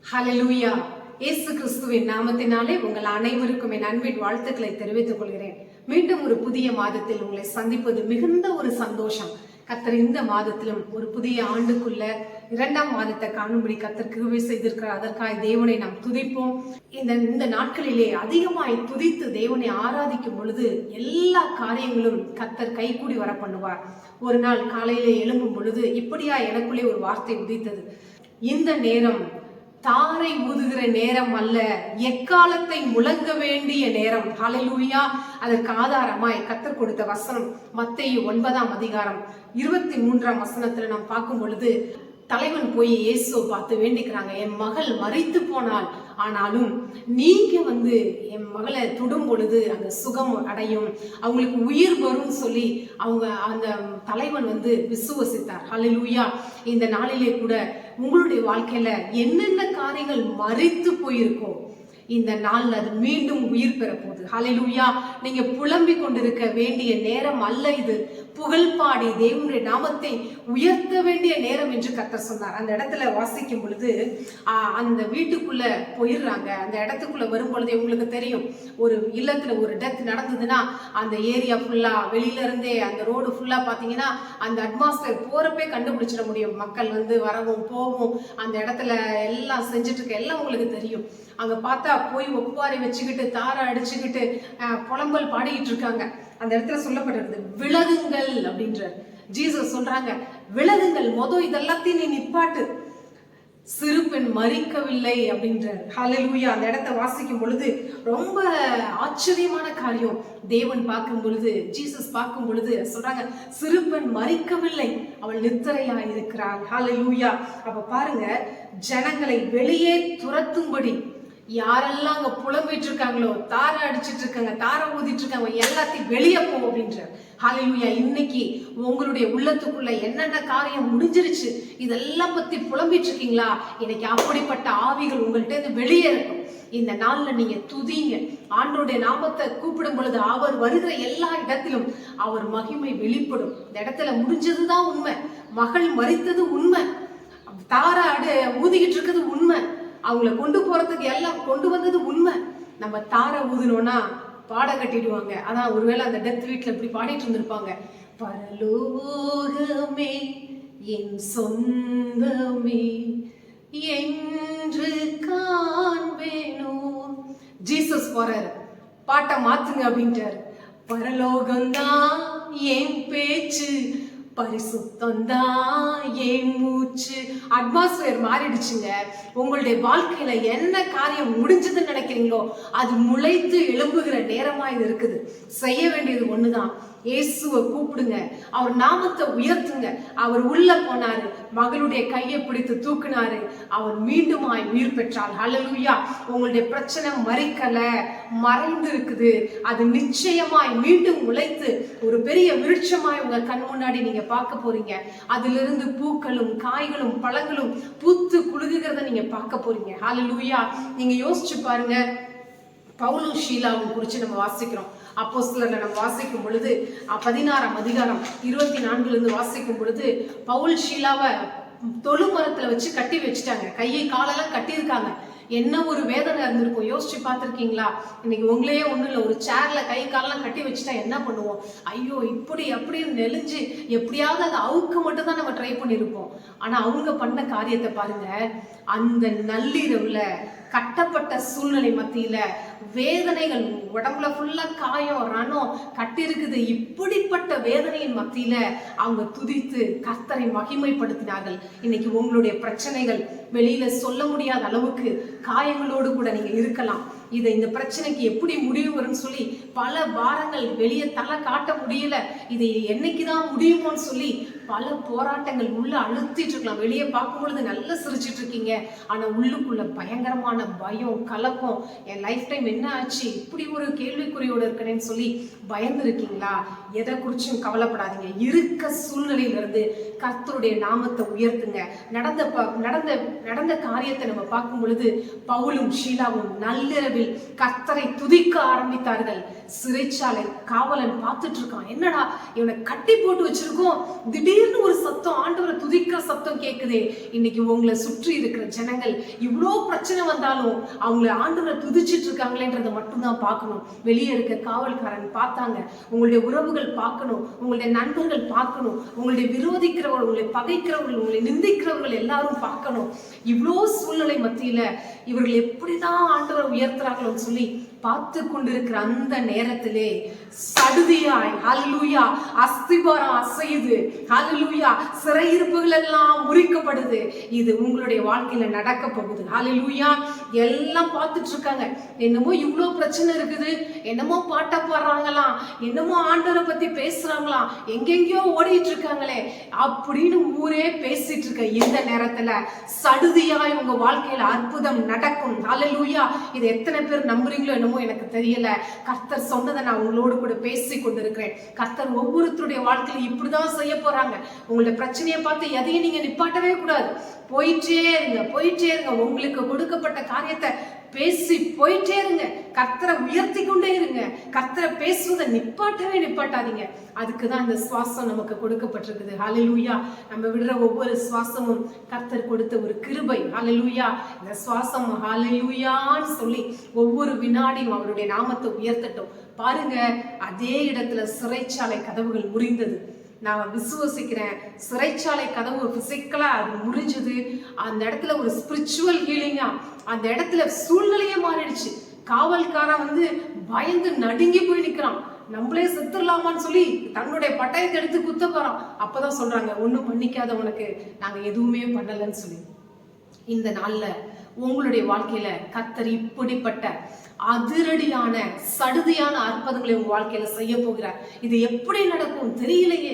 ஹல்லேலூயா. இயேசு கிறிஸ்துவின் நாமத்தினாலே உங்கள் அனைவருக்கும் என் அன்பின் வாழ்த்துக்களை தெரிவித்துக் கொள்கிறேன். மீண்டும் ஒரு புதிய மாதத்தில் உங்களை சந்திப்பது மிகுந்த ஒரு சந்தோஷம். கர்த்தர் இந்த மாதத்திலும் ஒரு புதிய ஆண்டுக்குள்ள 2ஆம் மாதத்தை காணும்படி கர்த்தர் கிருபை செய்திருக்கிறார். அதற்காக தேவனை நாம் துதிப்போம். இந்த நாட்களிலே அதிகமாய் துதித்து தேவனை ஆராதிக்கும் பொழுது எல்லா காரியங்களும் கர்த்தர் கைகூடி வர பண்ணுவார். ஒரு நாள் காலையிலே எழும்பும் பொழுது இப்படியா எனக்குள்ளே ஒரு வார்த்தை உதித்தது. இந்த நேரம் தாரை ஊதுகிற நேரம் அல்ல, எக்காலத்தை முழங்க வேண்டிய நேரம். ஹல்லேலூயா. அதற்கு ஆதாரமாய் கர்த்தர் கொடுத்த வசனம் மத்தேயு 9ஆம் அதிகாரம் 23ஆம் வசனத்துல நாம் பார்க்கும் பொழுது, தலைவன் போய் இயேசுவை பார்த்து வேண்டிக்கிறாங்க, என் மகள் மரித்து போனாள், ஆனாலும் நீங்க என் மகளை தொடும் பொழுது அந்த சுகம் அடையும், அவங்களுக்கு உயிர் வரும் சொல்லி அவங்க அந்த தலைவன் விசுவசித்தார். ஹல்லேலூயா. இந்த நாளிலே கூட உங்களுடைய வாழ்க்கையில என்னென்ன காரியங்கள் மரித்து போயிருக்கோ இந்த நாள்ல அது மீண்டும் உயிர் பெற போகுது. ஹல்லேலூயா. நீங்க புலம்பிக் கொண்டிருக்க வேண்டிய நேரம் அல்ல இது. புகழ் பாடி தேவனுடைய நாமத்தை உயர்த்த வேண்டிய நேரம் என்று கர்த்தர் சொன்னார். அந்த இடத்துல வாசிக்கும் பொழுது அந்த வீட்டுக்குள்ள போயிடுறாங்க. அந்த இடத்துக்குள்ள வரும் பொழுதே உங்களுக்கு தெரியும், ஒரு இல்லத்துல ஒரு டெத் நடந்ததுன்னா அந்த ஏரியா ஃபுல்லா வெளியில இருந்தே அந்த ரோடு ஃபுல்லா பாத்தீங்கன்னா அந்த அட்மாஸ்பியர் போறப்பே கண்டுபிடிச்சிட முடியும். மக்கள் வரவும் போவும் அந்த இடத்துல எல்லாம் செஞ்சுட்டு இருக்க எல்லாம் உங்களுக்கு தெரியும். அங்க பார்த்தா போய் ஒப்பாரி வச்சுக்கிட்டு தாரை அடிச்சுக்கிட்டு புலம்பல் பாடிக்கிட்டு இருக்காங்க. அந்த இடத்துல சொல்லப்பட்டிருக்கு, விலகுங்கள் அப்படின்ற ஜீசஸ் சொல்றாங்க, விலகுங்கள், இதெல்லாத்தையும் நீ நிப்பாட்டு, சிறு பெண் மரிக்கவில்லை அப்படின்றார். ஹல்லேலூயா. அந்த இடத்தை வாசிக்கும் பொழுது ரொம்ப ஆச்சரியமான காரியம். தேவன் பார்க்கும் பொழுது, ஜீசஸ் பார்க்கும் பொழுது சொல்றாங்க, சிறு பெண் மரிக்கவில்லை, அவள் நித்திரையா இருக்கிறாள். ஹல்லேலூயா. அப்ப பாருங்க, ஜனங்களை வெளியே துரத்தும்படி யாரெல்லாம் அங்க புலம்பிட்டு இருக்காங்களோ, தாரை அடிச்சிட்டு இருக்காங்க, தாரை ஊதிட்டு இருக்காங்க, எல்லாத்தையும் வெளியே போ அப்படின்ற. ஹல்லேலூயா. இன்னைக்கு உங்களுடைய உள்ளத்துக்குள்ள என்னென்ன காரியம் முடிஞ்சிருச்சு இதெல்லாம் பத்தி புலம்பிட்டு இருக்கீங்களா? இன்னைக்கு அப்படிப்பட்ட ஆவிகள் உங்கள்கிட்ட வெளியே இருக்கும். இந்த நாள்ல நீங்க துதிங்க, ஆண்டோடைய நாமத்தை கூப்பிடும் பொழுது அவர் வருகிற எல்லா இடத்திலும் அவர் மகிமை வெளிப்படும். இந்த இடத்துல முடிஞ்சதுதான் உண்மை, மகள் மரித்தது உண்மை, தாரை ஊதிக்கிட்டு இருக்கிறது உண்மை, அவங்கள கொண்டு போறதுக்கு எல்லாம் கொண்டு வந்தது உண்மை. நம்ம தாரை ஊதுனோம்னா பாட கட்டிடுவாங்க. அதான் ஒருவேளை அந்த டெத் வீட்டுல இப்படி பாடிட்டு இருந்திருப்பாங்க, பரலோகமே என் சொந்தமே என்று காண்பேனோ. ஜீசஸ் போறாரு, பாட்டை மாத்துங்க அப்படின்ட்டாரு. பரலோகம்தான் என் பேச்சு, பரிசுத்தம்தான் என் மூச்சு. அட்மாஸ்பியர் மாறிடுச்சுங்க. உங்களுடைய வாழ்க்கையில என்ன காரியம் முடிஞ்சதுன்னு நினைக்கிறீங்களோ அது முளைத்து எழும்புகிற நேரமா இது இருக்குது. செய்ய வேண்டியது ஒண்ணுதான், இயேசுவை கூப்பிடுங்க, அவர் நாமத்தை உயர்த்துங்க. அவர் உள்ள போனாரு, மகளுடைய கையை பிடித்து தூக்குனாரு, அவர் மீண்டுமாய் உயிர் பெற்றாள். ஹல்லேலூயா. உங்களுடைய பிரச்சனை மறிக்கல, மறைந்து இருக்குது, அது நிச்சயமாய் மீண்டும் உழைத்து ஒரு பெரிய விருட்சமாய் உங்க கண் முன்னாடி நீங்க பார்க்க போறீங்க. அதிலிருந்து பூக்களும் காய்களும் பழங்களும் பூத்து குலுகுகிறத நீங்க பார்க்க போறீங்க. ஹல்லேலூயா. நீங்க யோசிச்சு பாருங்க, பவுலும் ஷீலாவும் குறித்து நம்ம வாசிக்கிறோம். அப்போஸ்தலர்ல நம்ம வாசிக்கும் பொழுது 16ஆம் அதிகாரம் 24 வாசிக்கும் பொழுது, பவுல் ஷீலாவை தொழுமரத்துல வச்சு கட்டி வச்சுட்டாங்க, கையை காலெல்லாம் கட்டியிருக்காங்க. என்ன ஒரு வேதனை இருந்திருக்கும் யோசிச்சு பார்த்துருக்கீங்களா? இன்னைக்கு உங்களையே ஒன்றும் இல்லை, ஒரு சேர்ல கை காலெல்லாம் கட்டி வச்சுட்டா என்ன பண்ணுவோம்? ஐயோ இப்படி அப்படின்னு நெளிஞ்சு எப்படியாவது அதை அவுக்க மட்டும் தான் நம்ம ட்ரை பண்ணியிருப்போம். ஆனா அவங்க பண்ண காரியத்தை பாருங்க. அந்த நள்ளிரவுல கட்டப்பட்ட சூழ்நிலை மத்தியில வேதனைகள், உடம்புல ஃபுல்லா காயம் ரணம் கட்டி இருக்குது, இப்படிப்பட்ட வேதனையின் மத்தியில அவங்க துதித்து கர்த்தரை மகிமைப்படுத்தினார்கள். இன்னைக்கு உங்களுடைய பிரச்சனைகள் வெளியில சொல்ல முடியாத அளவுக்கு காயங்களோடு கூட நீங்க இருக்கலாம். இந்த பிரச்சனைக்கு எப்படி முடிவு வரும்னு சொல்லி பல வாரங்கள் வெளியே தலை காட்ட முடியல, இது என்னைக்குதான் முடியுமோன்னு சொல்லி பல போராட்டங்கள் உள்ள அழுத்திட்டு இருக்கலாம். வெளியே பார்க்கும் பொழுது நல்லா சிரிச்சிட்டு இருக்கீங்க, ஆனா உள்ளுக்குள்ள பயங்கரமான பயம் கலக்கம். என் லைஃப் டைம் ஊழியம் என்ன ஆச்சு, இப்படி ஒரு கேள்விக்குறியோடு இருக்கிறேன்னு சொல்லி பயந்து இருக்கீங்களா? எதை குறிச்சும் கவலைப்படாதீங்க. இருக்க சூழ்நிலையிலிருந்து கர்த்தருடைய நாமத்தை உயர்த்துங்க. நடந்த காரியத்தை நம்ம பார்க்கும் பொழுது பவுலும் ஷீலாவும் நள்ளிரவில் கர்த்தரை துதிக்க ஆரம்பித்தார்கள். சிறைச்சாலை காவலன் பார்த்துட்டு இருக்கான், என்னடா இவனை கட்டி போட்டு வச்சிருக்கோம், திடீர்னு ஒரு சத்தம், ஆண்டவரை துதிக்கிற சத்தம் கேக்குதே. இன்னைக்கு உங்களை சுற்றி இருக்கிற ஜனங்கள் இவ்வளோ பிரச்சனை வந்தாலும் அவங்களை ஆண்டவரை துதிச்சிட்டு இருக்காங்களேன்றதை மட்டும்தான் பார்க்கணும். வெளியே இருக்க காவல்காரன் பார்த்தாங்க. உங்களுடைய உறவுகள் பார்க்கணும், உங்களுடைய நண்பர்கள் பார்க்கணும், உங்களுடைய விரோதிக்கிறவர்கள், உங்களை பகைக்கிறவர்கள், உங்களை நிந்திக்கிறவர்கள் எல்லாரும் பார்க்கணும். இவ்வளோ சூழ்நிலை மத்தியில இவர்கள் எப்படிதான் ஆண்டவரை உயர்த்துறாங்களோன்னு சொல்லி பார்த்து கொண்டிருக்கிற அந்த நேரத்திலே சடுதியாய் ஹல்லேலூயா அஸ்திபாரம் அசையுது. ஹல்லேலூயா சிறையிருப்புகள் எல்லாம் முறிக்கப்படுது. இது உங்களுடைய வாழ்க்கையில நடக்க போகுது. ஹல்லேலூயா எல்லாம் பார்த்துட்டு இருக்காங்க. என்னமோ இவ்வளோ பிரச்சனை இருக்குது, என்னமோ பாட்ட பாடுறாங்களாம், என்னமோ ஆண்டவரை பத்தி பேசுறாங்களாம், எங்கெங்கயோ ஓடிட்டு இருக்காங்களே அப்படின்னு ஊரே பேசிட்டு இருக்க இந்த நேரத்துல சடுதியாய் உங்க வாழ்க்கையில அற்புதம் நடக்கும். ஹல்லேலூயா இது எத்தனை பேர் நம்புறீங்களோ என்னமோ எனக்கு தெரியல. கர்த்தர் சொன்னதை நான் உங்களோடு கூட பேசி கொண்டிருக்கிறேன். கர்த்தர் ஒவ்வொருத்தருடைய வாழ்க்கையில இப்படிதான் செய்ய போறாங்க. உங்களுடைய பிரச்சனையை பார்த்து எதையும் நீங்க நிப்பாட்டவே கூடாது. போயிட்டே இருங்க. உங்களுக்கு கொடுக்கப்பட்ட காரியத்தை பேசி போயிட்டே இருங்க. கர்த்தரை உயர்த்தி கொண்டே இருங்க. கர்த்தரை பேசுவதை நிப்பாட்டாதீங்க. அதுக்குதான் இந்த சுவாசம் நமக்கு கொடுக்கப்பட்டிருக்குது. ஹல்லேலூயா நம்ம விடுற ஒவ்வொரு சுவாசமும் கர்த்தர் கொடுத்த ஒரு கிருபை. ஹல்லேலூயா இந்த சுவாசம் ஹல்லேலூயான்னு சொல்லி ஒவ்வொரு வினாடியும் அவருடைய நாமத்தை உயர்த்தட்டும். பாருங்க, அதே இடத்துல சிறைச்சாலை கதவுகள் முறிந்தது. நான் விசுவசிக்கிறேன், சிறைச்சாலை கதவு பிசிக்கலா அது முறிஞ்சது. அந்த இடத்துல ஒரு ஸ்பிரிச்சுவல் ஹீலிங்கா அந்த இடத்துல சூழ்நிலையே மாறிடுச்சு. காவல்காரன் பயந்து நடுங்கி போய் நிக்கிறான். நம்மளே செத்துடலாமான்னு சொல்லி தன்னுடைய பட்டயத்தை எடுத்து குத்த போறான். அப்பதான் சொல்றாங்க, ஒண்ணும் பண்ணிக்காத உனக்கு நாங்க எதுவுமே பண்ணலன்னு சொல்லி. இந்த நாள்ல உங்களுடைய வாழ்க்கையில கர்த்தர் இப்படிப்பட்ட அதிரடியான சடுதியான அற்புதங்களை உங்க வாழ்க்கையில செய்ய போகிறார். இது எப்படி நடக்கும் தெரியலையே,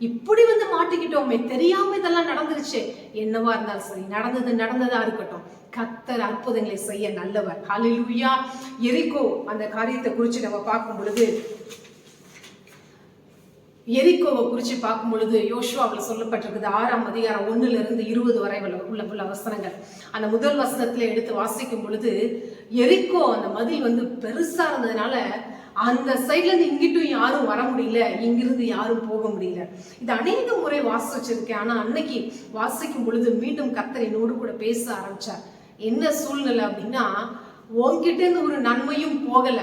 இப்படி மாட்டிக்கிட்டோமே, தெரியாம இதெல்லாம் நடந்துருச்சு. என்னவா இருந்தாலும் சரி, நடந்ததா இருக்கட்டும், கர்த்தர் அற்புதங்களை செய்ய நல்லவர். ஹல்லேலூயா எரிகோ அந்த காரியத்தை குறித்து நம்ம பார்க்கும் பொழுது, எரிகோவை குறித்து பார்க்கும் பொழுது யோசுவாவில் சொல்லப்பட்டிருக்குது. 6ஆம் அதிகாரம் 1-20 வரை உள்ள வசனங்கள். அந்த முதல் வசனத்துல எடுத்து வாசிக்கும் பொழுது, எரிகோ அந்த மதில் பெருசா இருந்ததுனால அந்த சைட்ல இருந்து இங்கிட்டும் யாரும் வர முடியல, இங்கிருந்து யாரும் போக முடியல. இது அநேக முறை வாசிச்சிருக்கேன். ஆனா அன்னைக்கு வாசிக்கும் பொழுது மீண்டும் கர்த்தர் என்னோடு கூட பேச ஆரம்பிச்சார். என்ன சூழ்நிலை அப்படின்னா, உன்கிட்ட இருந்து ஒரு நன்மையும் போகல,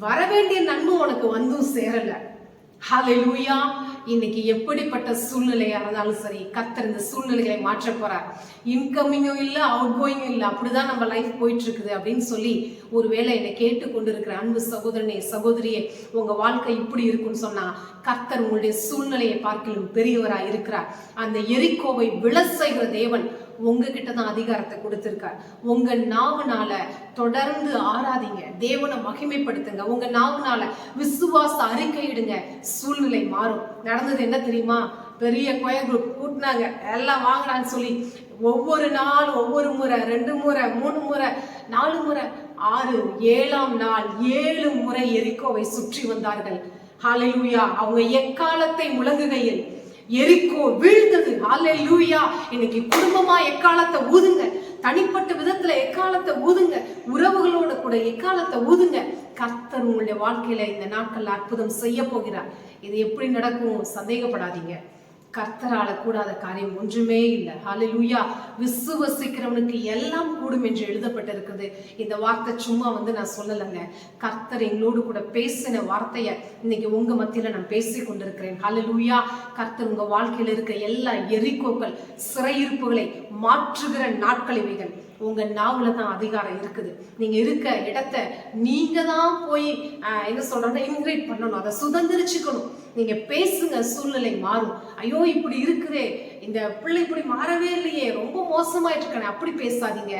வர வேண்டிய நன்மை உனக்கு வந்தும் சேரல. ஹல்லேலூயா இன்னைக்கு எப்படிப்பட்ட சூழ்நிலையா இருந்தாலும் சரி, கர்த்தர் இந்த சூழ்நிலைகளை மாற்ற போறார். இன்கமிங்கும் இல்லை, அவுட் கோயிங்கும் இல்லை, அப்படிதான் நம்ம லைஃப் போயிட்டு இருக்குது அப்படின்னு சொல்லி ஒருவேளை என்னை கேட்டு கொண்டிருக்கிற அன்பு சகோதரனே சகோதரியே, உங்க வாழ்க்கை இப்படி இருக்குன்னு சொன்னா கர்த்தர் உங்களுடைய சூழ்நிலையை பார்க்கலும் பெரியவரா இருக்கிறார். அந்த எரிகோவை விழ செய்கிற தேவன் உங்ககிட்ட தான் அதிகாரத்தை கொடுத்திருக்கார். உங்க நாவுனால தொடர்ந்து ஆராதிங்க, தேவனை மகிமைப்படுத்துங்க. உங்க நாவுனால விசுவாச அறிக்கையிடுங்க, சூழ்நிலை மாறும். நடந்தது என்ன தெரியுமா? பெரிய கொயர் குரூப் கூட்டினாங்க, எல்லாம் வாங்கலான்னு சொல்லி ஒவ்வொரு நாள் ஒவ்வொரு முறை, 2 முறை, 3 முறை, 4 முறை, 6, 7ஆம் நாள் 7 முறை எரிகோவை சுற்றி வந்தார்கள். ஹல்லேலூயா அவங்க எக்காலத்தை முழங்குகையில் எரிகோ வீழ்ந்தது. ஹல்லேலூயா இன்னைக்கு குடும்பமா எக்காலத்தை ஊதுங்க, தனிப்பட்ட விதத்துல எக்காலத்தை ஊதுங்க, உறவுகளோட கூட எக்காலத்தை ஊதுங்க. கர்த்தர் உங்களுடைய வாழ்க்கையில இந்த நாட்கள்ல அற்புதம் செய்ய போகிறார். இது எப்படி நடக்கும் சந்தேகப்படாதீங்க. கர்த்தரால கூடாத காரியம் ஒன்றுமே இல்லை. ஹல்லேலூயா விசுவசிக்கிறவனுக்கு எல்லாம் கூடும் என்று எழுதப்பட்டிருக்குது. இந்த வார்த்தை சும்மா நான் சொல்லலைங்க. கர்த்தர் எங்களோடு கூட பேசின வார்த்தையை இன்னைக்கு உங்க மத்தியில நான் பேசி கொண்டிருக்கிறேன். ஹல்லேலூயா கர்த்தர் உங்க வாழ்க்கையில இருக்க எல்லா எரிகோக்கள் சிறையிருப்புகளை மாற்றுகிற நாட்கள் இவைகள். உங்க நாவுல தான் அதிகாரம் இருக்குது. நீங்க இருக்க இடத்த நீங்க தான் போய் என்ன சொல்றாங்க இன்கிரேட் பண்ணணும், அதை சுதந்திரிச்சுக்கணும். நீங்க பேசுங்க, சூழ்நிலை மாறும். ஐயோ இப்படி இருக்குதே, இந்த பிள்ளை இப்படி மாறவே இல்லையே, ரொம்ப மோசமாயிட்டு இருக்கானே, அப்படி பேசாதீங்க.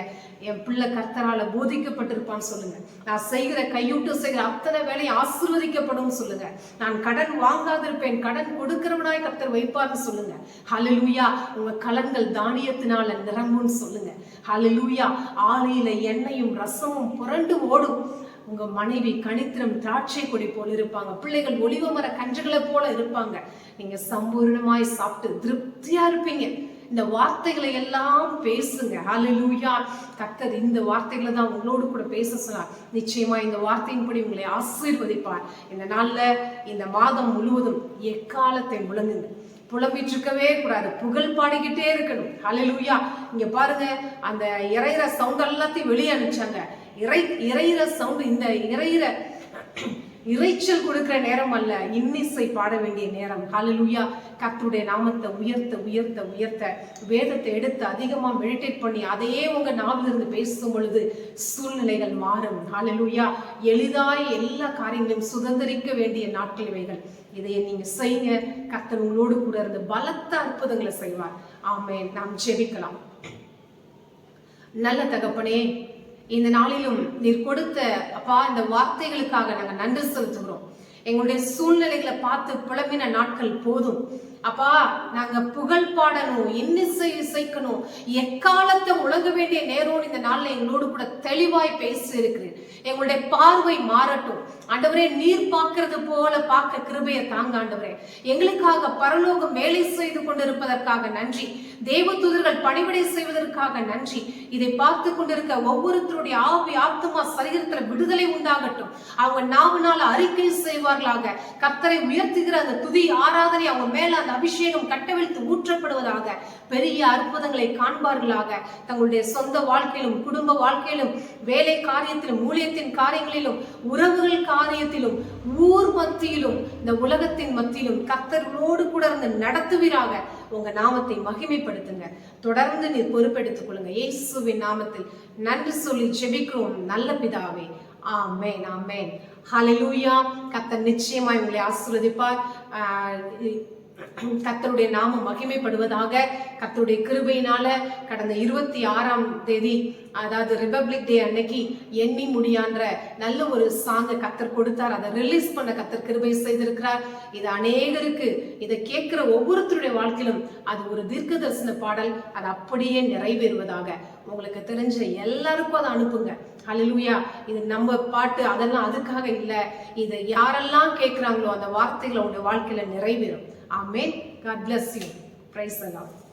என் பிள்ளை கர்த்தரால போதிக்கப்பட்டிருப்பான்னு சொல்லுங்க. நான் செய்கிற கையூட்டு செய்கிற அத்தனை வேலை ஆசீர்வதிக்கப்படும் சொல்லுங்க. நான் கடன் வாங்காதிருப்பேன், கடன் கொடுக்கிறவனாய் கர்த்தர் வைப்பார்னு சொல்லுங்க. ஹல்லேலூயா. உங்க கலன்கள் தானியத்தினால நிரம்பும்னு சொல்லுங்க. ஹல்லேலூயா. ஆலையில எண்ணெயும் ரசமும் புரண்டு ஓடும். உங்க மனைவி கனித்திரம் திராட்சை கொடி போல இருப்பாங்க. பிள்ளைகள் ஒலிவ மர கன்றுகளை போல இருப்பாங்க. நீங்க சம்பூர்ணமாய் சாப்பிட்டு திருப்தியா இருப்பீங்க. இந்த வார்த்தைகளை எல்லாம் பேசுங்க. ஹல்லேலூயா. கர்த்தர் இந்த வார்த்தைகளை தான் உங்களோடு கூட பேச சொன்னார். நிச்சயமா இந்த வார்த்தையின்படி உங்களை ஆசீர்வதிப்பார். இந்த நாள்ல, இந்த மாதம் முழுவதும் எக்காலத்தை முழங்குங்க. புலம்பிட்டு இருக்கவே கூடாது, புகழ் பாடிக்கிட்டே இருக்கணும். ஹல்லேலூயா. இங்க பாருங்க, அந்த இறையிற சவுண்ட் எல்லாத்தையும் வெளியே அனுப்பிச்சாங்க. இறையிற சவுண்ட், இந்த இறைச்சல் கொடுக்கிற நேரம் அல்ல, இன்னிசை பாட வேண்டிய நேரம். ஹல்லேலூயா. கர்த்தருடைய நாமத்தை உயர்த்த உயர்த்த உயர்த்த, வேதத்தை எடுத்து அதிகமா மெடிடேட் பண்ணி அதையே உங்க நாவிலிருந்து பேசும் பொழுது சூழ்நிலைகள் மாறும். ஹல்லேலூயா. எளிதாய் எல்லா காரியங்களையும் சுதந்திரிக்க வேண்டிய நாட்கள் இவைகள். இதையை நீங்க செய்யுங்க. கர்த்தர் உங்களோடு கூட இருந்து பலத்த அற்புதங்களை செய்வார். ஆமென். நாம் ஜெபிக்கலாம். நல்ல தகப்பனே, இந்த நாளிலும் நீர் கொடுத்த அப்பா இந்த வார்த்தைகளுக்காக நாங்க நன்றி செலுத்துகிறோம். எங்களுடைய சூழ்நிலைகளை பார்த்து புலம்பின நாட்கள் போதும் அப்பா. நாங்க புகழ் பாடணும், இன்னிசை இசைக்கணும், எக்காலத்தை முழங்க வேண்டிய நேரம் இந்த நாள்ல எங்களோடு கூட தெளிவாய் பேசி இருக்கிறேன். எங்களுடைய பார்வை மாறட்டும் ஆண்டவரே. நீர் பார்க்கிறது போல பார்க்க கிருபையை தாங்க ஆண்டவரே. எங்களுக்காக பரலோகம் வேலை செய்து கொண்டிருப்பதற்காக நன்றி. தேவதூதர்கள் பணிவிடை செய்வதற்காக நன்றி. இதை பார்த்து கொண்டிருக்க ஒவ்வொருத்தருடைய ஆவி ஆத்துமா சரீரத்துல விடுதலை உண்டாகட்டும். அவங்க நாவினால அறிக்கை செய்வார்களாக. கர்த்தரை உயர்த்துகிற அந்த துதி ஆராதனை அவங்க மேல அந்த அபிஷேகம் கட்டவிழ்த்து ஊற்றப்படுவதாக. பெரிய அற்புதங்களை காண்பார்களாக. தங்களுடைய சொந்த வாழ்க்கையிலும் குடும்ப வாழ்க்கையிலும் வேலை காரியத்திலும் ஊழியத்தின் காரியங்களிலும் உறவுகள் காரியத்திலும் ஊர் மத்தியிலும் இந்த உலகத்தின் மத்தியிலும் கர்த்தரோடு கூட இருந்து நடத்துவீராக. உங்க நாமத்தை மகிமைப்படுத்துங்க. தொடர்ந்து நீர் பொறுப்பெடுத்துக் கொள்ளுங்க. இயேசுவின் நாமத்தில் நன்றி சொல்லி ஜெபிக்கிறோம் நல்ல பிதாவே. ஆமென், ஆமென். ஹல்லேலூயா. கர்த்தர் நிச்சயமாய் உங்களை ஆசீர்வதிப்பார். கர்த்தருடைய நாமம் மகிமைப்படுவதாக. கர்த்தருடைய கிருபையினால கடந்த 26ஆம் தேதி, அதாவது ரிபப்ளிக் டே அன்னைக்கு எண்ணி முடியான்ற நல்ல ஒரு சாங்கை கர்த்தர் கொடுத்தார். அதை ரிலீஸ் பண்ண கர்த்தர் கிருபை செய்திருக்கிறார். இது அநேகருக்கு, இதை கேட்கிற ஒவ்வொருத்தருடைய வாழ்க்கையிலும் அது ஒரு தீர்க்க தரிசன பாடல். அது அப்படியே நிறைவேறுவதாக. உங்களுக்கு தெரிஞ்ச எல்லாருக்கும் அதை அனுப்புங்க. ஹல்லேலூயா. இது நம்ம பாட்டு அதெல்லாம் அதுக்காக இல்லை. இதை யாரெல்லாம் கேட்கிறாங்களோ அந்த வார்த்தைகள் அவங்களுடைய வாழ்க்கையில நிறைவேறும். Amen. God bless you. Praise the Lord.